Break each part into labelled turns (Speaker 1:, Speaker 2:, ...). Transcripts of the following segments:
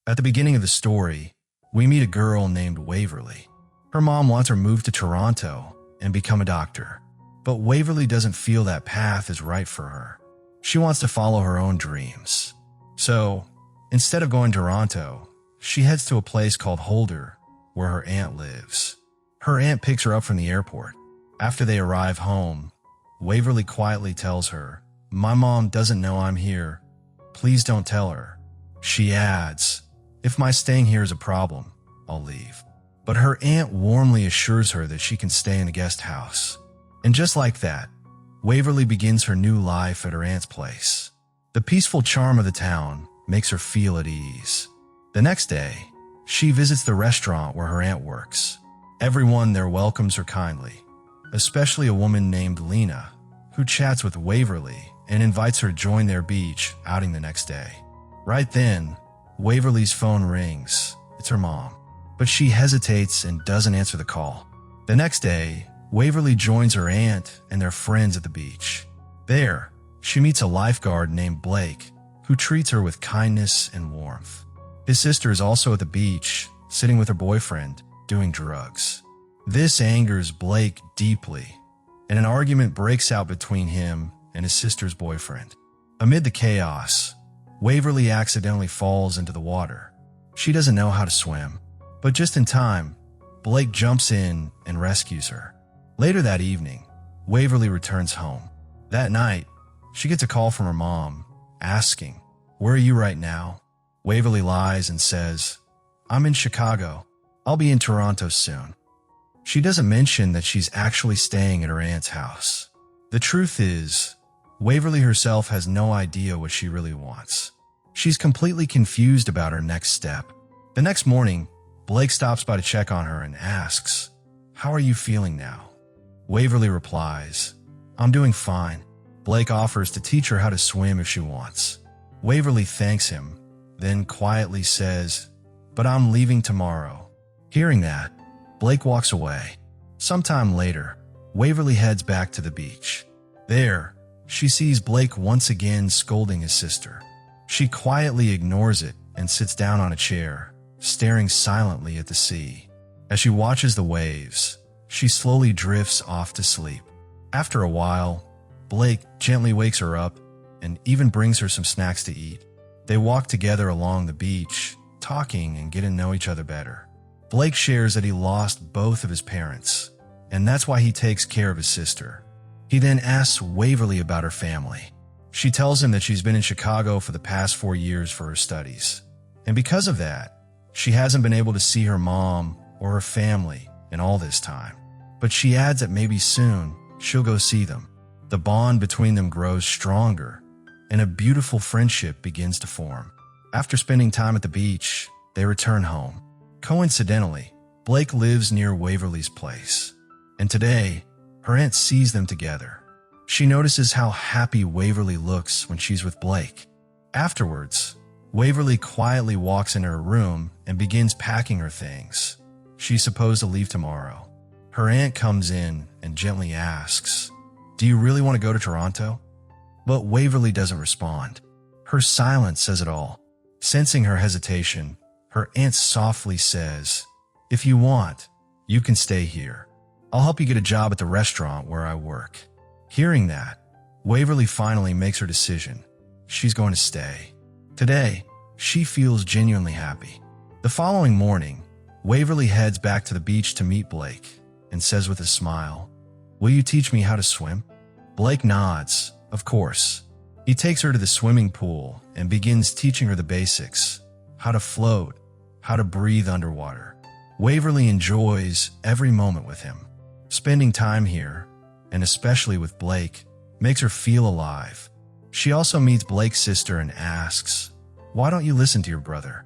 Speaker 1: At the beginning of the story, we meet a girl named Waverly. Her mom wants her moved to Toronto and become a doctor, but Waverly doesn't feel that path is right for her. She wants to follow her own dreams. So, instead of going to Toronto, she heads to a place called Holder, where her aunt lives. Her aunt picks her up from the airport. After they arrive home, Waverly quietly tells her, "My mom doesn't know I'm here. Please don't tell her." She adds, "If my staying here is a problem, I'll leave." But her aunt warmly assures her that she can stay in a guest house. And just like that, Waverly begins her new life at her aunt's place. The peaceful charm of the town makes her feel at ease. The next day, she visits the restaurant where her aunt works. Everyone there welcomes her kindly, especially a woman named Lena, who chats with Waverly and invites her to join their beach outing the next day. Right then, Waverly's phone rings. It's her mom, but she hesitates and doesn't answer the call. The next day, Waverly joins her aunt and their friends at the beach. There, she meets a lifeguard named Blake, who treats her with kindness and warmth. His sister is also at the beach, sitting with her boyfriend, doing drugs. This angers Blake deeply, and an argument breaks out between him and his sister's boyfriend. Amid the chaos, Waverly accidentally falls into the water. She doesn't know how to swim, but just in time, Blake jumps in and rescues her. Later that evening, Waverly returns home. That night, she gets a call from her mom, asking, "Where are you right now?" Waverly lies and says, "I'm in Chicago. I'll be in Toronto soon." She doesn't mention that she's actually staying at her aunt's house. The truth is, Waverly herself has no idea what she really wants. She's completely confused about her next step. The next morning, Blake stops by to check on her and asks, "How are you feeling now?" Waverly replies, "I'm doing fine." Blake offers to teach her how to swim if she wants. Waverly thanks him, then quietly says, "But I'm leaving tomorrow." Hearing that, Blake walks away. Sometime later, Waverly heads back to the beach. There, she sees Blake once again scolding his sister. She quietly ignores it and sits down on a chair, staring silently at the sea. As she watches the waves, she slowly drifts off to sleep. After a while, Blake gently wakes her up and even brings her some snacks to eat. They walk together along the beach, talking and getting to know each other better. Blake shares that he lost both of his parents, and that's why he takes care of his sister. He then asks Waverly about her family. She tells him that she's been in Chicago for the past 4 years for her studies, and because of that, she hasn't been able to see her mom or her family in all this time. But she adds that maybe soon she'll go see them. The bond between them grows stronger, and a beautiful friendship begins to form. After spending time at the beach, they return home. Coincidentally, Blake lives near Waverly's place, and today, her aunt sees them together. She notices how happy Waverly looks when she's with Blake. Afterwards, Waverly quietly walks into her room and begins packing her things. She's supposed to leave tomorrow. Her aunt comes in and gently asks, "Do you really want to go to Toronto?" But Waverly doesn't respond. Her silence says it all. Sensing her hesitation, her aunt softly says, "If you want, you can stay here. I'll help you get a job at the restaurant where I work." Hearing that, Waverly finally makes her decision. She's going to stay. Today, she feels genuinely happy. The following morning, Waverly heads back to the beach to meet Blake and says with a smile, "Will you teach me how to swim?" Blake nods, of course. He takes her to the swimming pool and begins teaching her the basics, how to float, how to breathe underwater. Waverly enjoys every moment with him. Spending time here, and especially with Blake, makes her feel alive. She also meets Blake's sister and asks, "Why don't you listen to your brother?"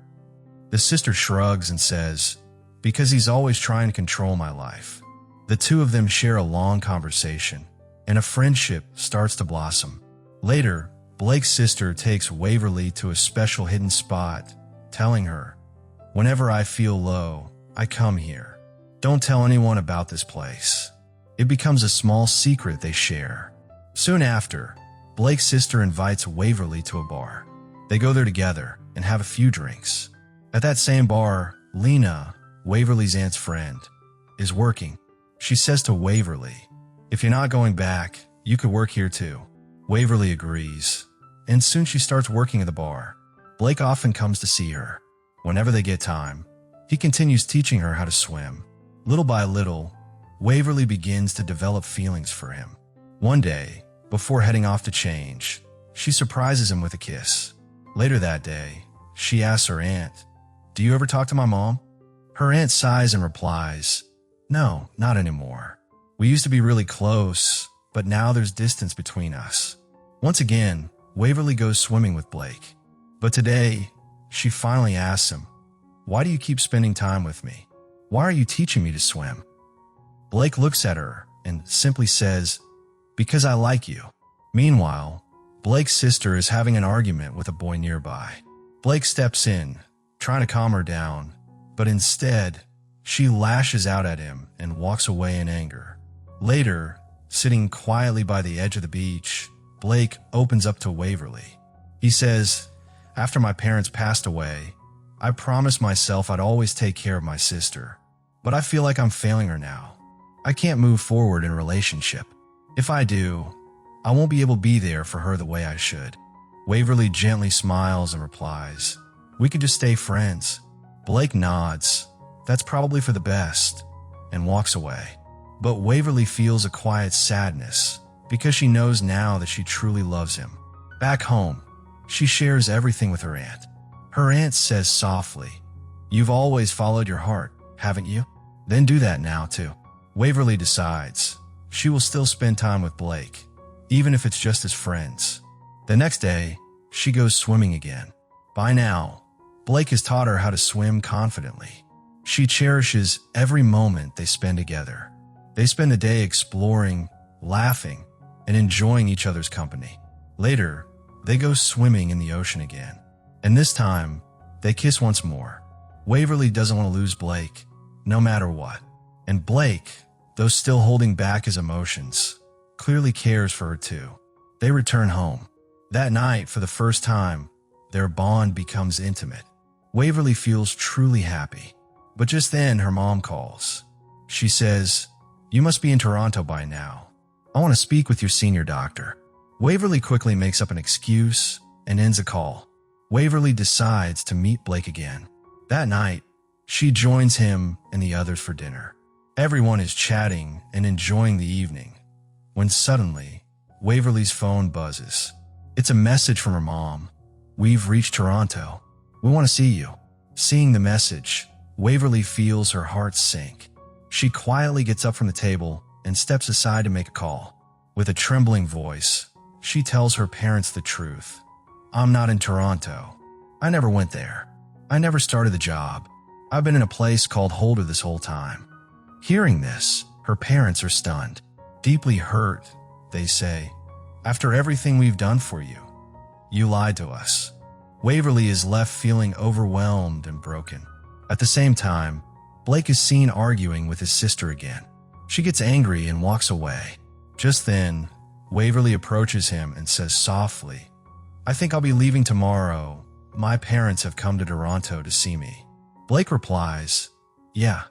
Speaker 1: The sister shrugs and says, "Because he's always trying to control my life." The two of them share a long conversation, and a friendship starts to blossom. Later, Blake's sister takes Waverly to a special hidden spot, telling her, "Whenever I feel low, I come here. Don't tell anyone about this place." It becomes a small secret they share. Soon after, Blake's sister invites Waverly to a bar. They go there together and have a few drinks. At that same bar, Lena, Waverly's aunt's friend, is working. She says to Waverly, "If you're not going back, you could work here too." Waverly agrees, and soon she starts working at the bar. Blake often comes to see her. Whenever they get time, he continues teaching her how to swim. Little by little, Waverly begins to develop feelings for him. One day, before heading off to change, she surprises him with a kiss. Later that day, she asks her aunt, "Do you ever talk to my mom?" Her aunt sighs and replies, "No, not anymore. We used to be really close, but now there's distance between us." Once again, Waverly goes swimming with Blake. But today, she finally asks him, "Why do you keep spending time with me? Why are you teaching me to swim?" Blake looks at her and simply says, "Because I like you." Meanwhile, Blake's sister is having an argument with a boy nearby. Blake steps in, trying to calm her down, but instead, she lashes out at him and walks away in anger. Later, sitting quietly by the edge of the beach, Blake opens up to Waverly. He says, "After my parents passed away, I promised myself I'd always take care of my sister, but I feel like I'm failing her now. I can't move forward in a relationship. If I do, I won't be able to be there for her the way I should." Waverly gently smiles and replies, "We could just stay friends." Blake nods, "That's probably for the best," and walks away. But Waverly feels a quiet sadness because she knows now that she truly loves him. Back home, she shares everything with her aunt. Her aunt says softly, "You've always followed your heart, haven't you? Then do that now too." Waverly decides she will still spend time with Blake, even if it's just as friends. The next day, she goes swimming again. By now, Blake has taught her how to swim confidently. She cherishes every moment they spend together. They spend the day exploring, laughing, and enjoying each other's company. Later, they go swimming in the ocean again. And this time, they kiss once more. Waverly doesn't want to lose Blake, no matter what. And Blake, though still holding back his emotions, clearly cares for her too. They return home. That night, for the first time, their bond becomes intimate. Waverly feels truly happy. But just then, her mom calls. She says, "You must be in Toronto by now. I want to speak with your senior doctor." Waverly quickly makes up an excuse and ends a call. Waverly decides to meet Blake again. That night, she joins him and the others for dinner. Everyone is chatting and enjoying the evening, when suddenly, Waverly's phone buzzes. It's a message from her mom. "We've reached Toronto. We want to see you." Seeing the message, Waverly feels her heart sink. She quietly gets up from the table and steps aside to make a call. With a trembling voice, she tells her parents the truth. "I'm not in Toronto. I never went there. I never started the job. I've been in a place called Holder this whole time." Hearing this, her parents are stunned. Deeply hurt, they say, "After everything we've done for you, you lied to us." Waverly is left feeling overwhelmed and broken. At the same time, Blake is seen arguing with his sister again. She gets angry and walks away. Just then, Waverly approaches him and says softly, "I think I'll be leaving tomorrow. My parents have come to Toronto to see me." Blake replies, "Yeah,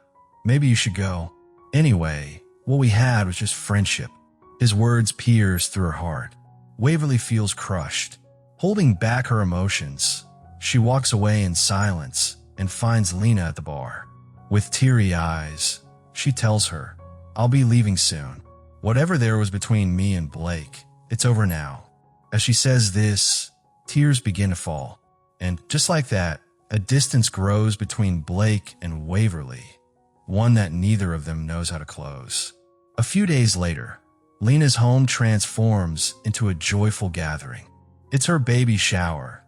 Speaker 1: maybe you should go. Anyway, what we had was just friendship." His words pierce through her heart. Waverly feels crushed. Holding back her emotions, she walks away in silence and finds Lena at the bar. With teary eyes, she tells her, "I'll be leaving soon. Whatever there was between me and Blake, it's over now." As she says this, tears begin to fall. And just like that, a distance grows between Blake and Waverly, one that neither of them knows how to close. A few days later, Lena's home transforms into a joyful gathering. It's her baby shower,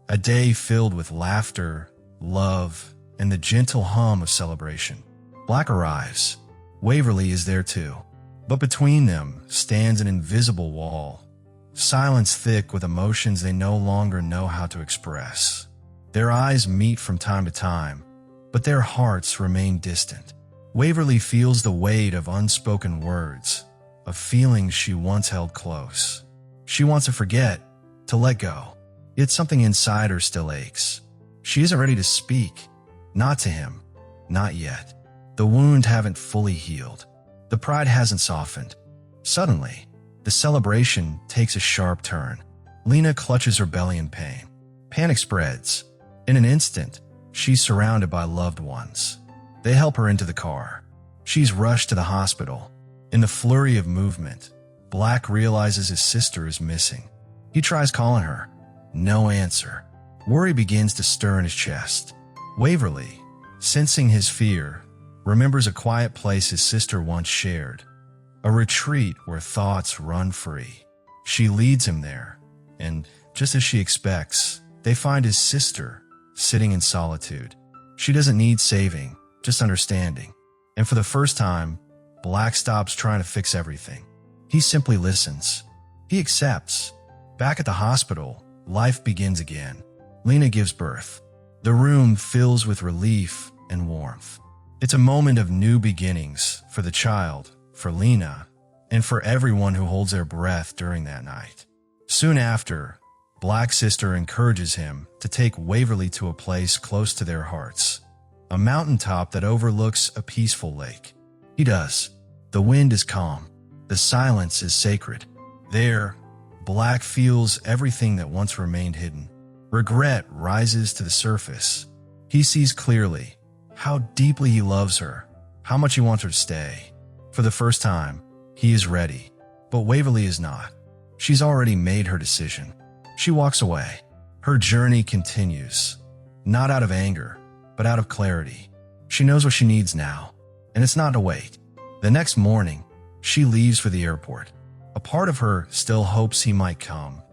Speaker 1: a day filled with laughter, love, and the gentle hum of celebration. Black arrives. Waverly is there too. But between them stands an invisible wall, silence thick with emotions they no longer know how to express. Their eyes meet from time to time, but their hearts remain distant. Waverly feels the weight of unspoken words, of feelings she once held close. She wants to forget, to let go, yet something inside her still aches. She isn't ready to speak. Not to him. Not yet. The wound haven't fully healed. The pride hasn't softened. Suddenly, the celebration takes a sharp turn. Lena clutches her belly in pain. Panic spreads. In an instant, she's surrounded by loved ones. They help her into the car. She's rushed to the hospital. In the flurry of movement, Black realizes his sister is missing. He tries calling her. No answer. Worry begins to stir in his chest. Waverly, sensing his fear, remembers a quiet place his sister once shared. A retreat where thoughts run free. She leads him there, and just as she expects, they find his sister sitting in solitude. She doesn't need saving, just understanding. And for the first time, Black stops trying to fix everything. He simply listens. He accepts. Back at the hospital, life begins again. Lena gives birth. The room fills with relief and warmth. It's a moment of new beginnings for the child, for Lena, and for everyone who holds their breath during that night. Soon after, Black's sister encourages him to take Waverly to a place close to their hearts, a mountaintop that overlooks a peaceful lake. He does. The wind is calm. The silence is sacred. There, Black feels everything that once remained hidden. Regret rises to the surface. He sees clearly how deeply he loves her, how much he wants her to stay. For the first time, he is ready, but Waverly is not. She's already made her decision. She walks away. Her journey continues, not out of anger, but out of clarity. She knows what she needs now, and it's not to wait. The next morning, she leaves for the airport. A part of her still hopes he might come,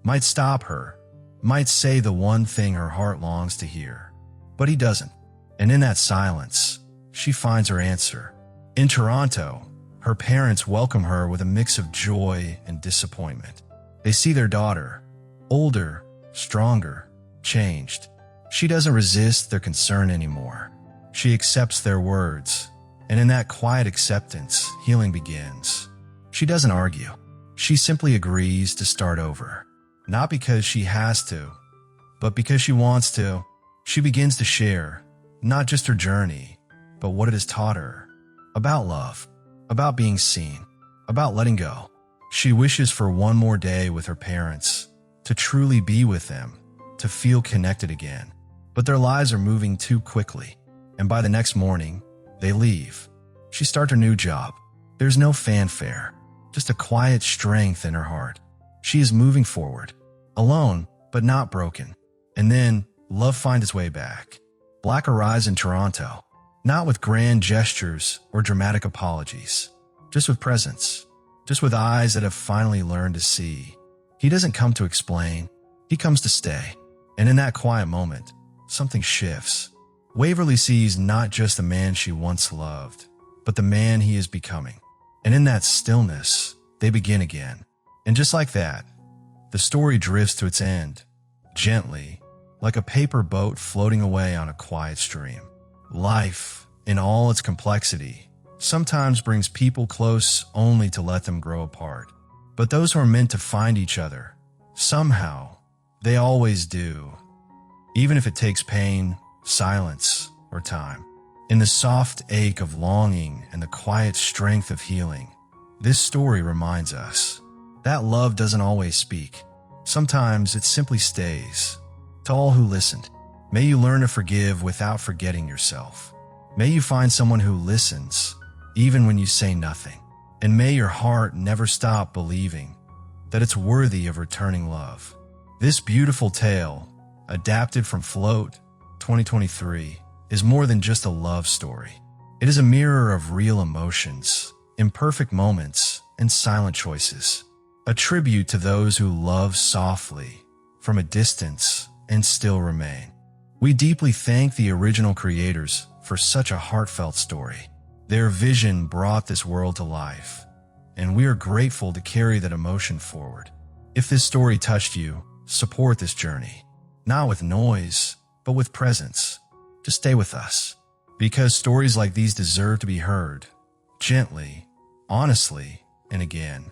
Speaker 1: might stop her, might say the one thing her heart longs to hear. But he doesn't. And in that silence, she finds her answer. In Toronto, her parents welcome her with a mix of joy and disappointment. They see their daughter, older, stronger, changed. She doesn't resist their concern anymore. She accepts their words, and in that quiet acceptance, healing begins. She doesn't argue. She simply agrees to start over. Not because she has to, but because she wants to. She begins to share, not just her journey, but what it has taught her. About love, about being seen, about letting go. She wishes for one more day with her parents, to truly be with them, to feel connected again. But their lives are moving too quickly, and by the next morning, they leave. She starts her new job. There's no fanfare, just a quiet strength in her heart. She is moving forward, alone, but not broken. And then, love finds its way back. Black arrives in Toronto, not with grand gestures or dramatic apologies, just with presence, just with eyes that have finally learned to see. He doesn't come to explain, he comes to stay. And in that quiet moment, something shifts. Waverly sees not just the man she once loved, but the man he is becoming. And in that stillness, they begin again. And just like that, the story drifts to its end, gently, like a paper boat floating away on a quiet stream. Life, in all its complexity, sometimes brings people close only to let them grow apart. But those who are meant to find each other, somehow, they always do. Even if it takes pain, silence, or time. In the soft ache of longing and the quiet strength of healing, this story reminds us that love doesn't always speak. Sometimes it simply stays. To all who listened, may you learn to forgive without forgetting yourself. May you find someone who listens, even when you say nothing. And may your heart never stop believing that it's worthy of returning love. This beautiful tale, adapted from Float 2023, is more than just a love story. It is a mirror of real emotions, imperfect moments, and silent choices. A tribute to those who love softly, from a distance, and still remain. We deeply thank the original creators for such a heartfelt story. Their vision brought this world to life, and we are grateful to carry that emotion forward. If this story touched you, support this journey. Not with noise, but with presence. Just stay with us, because stories like these deserve to be heard, gently, honestly, and again.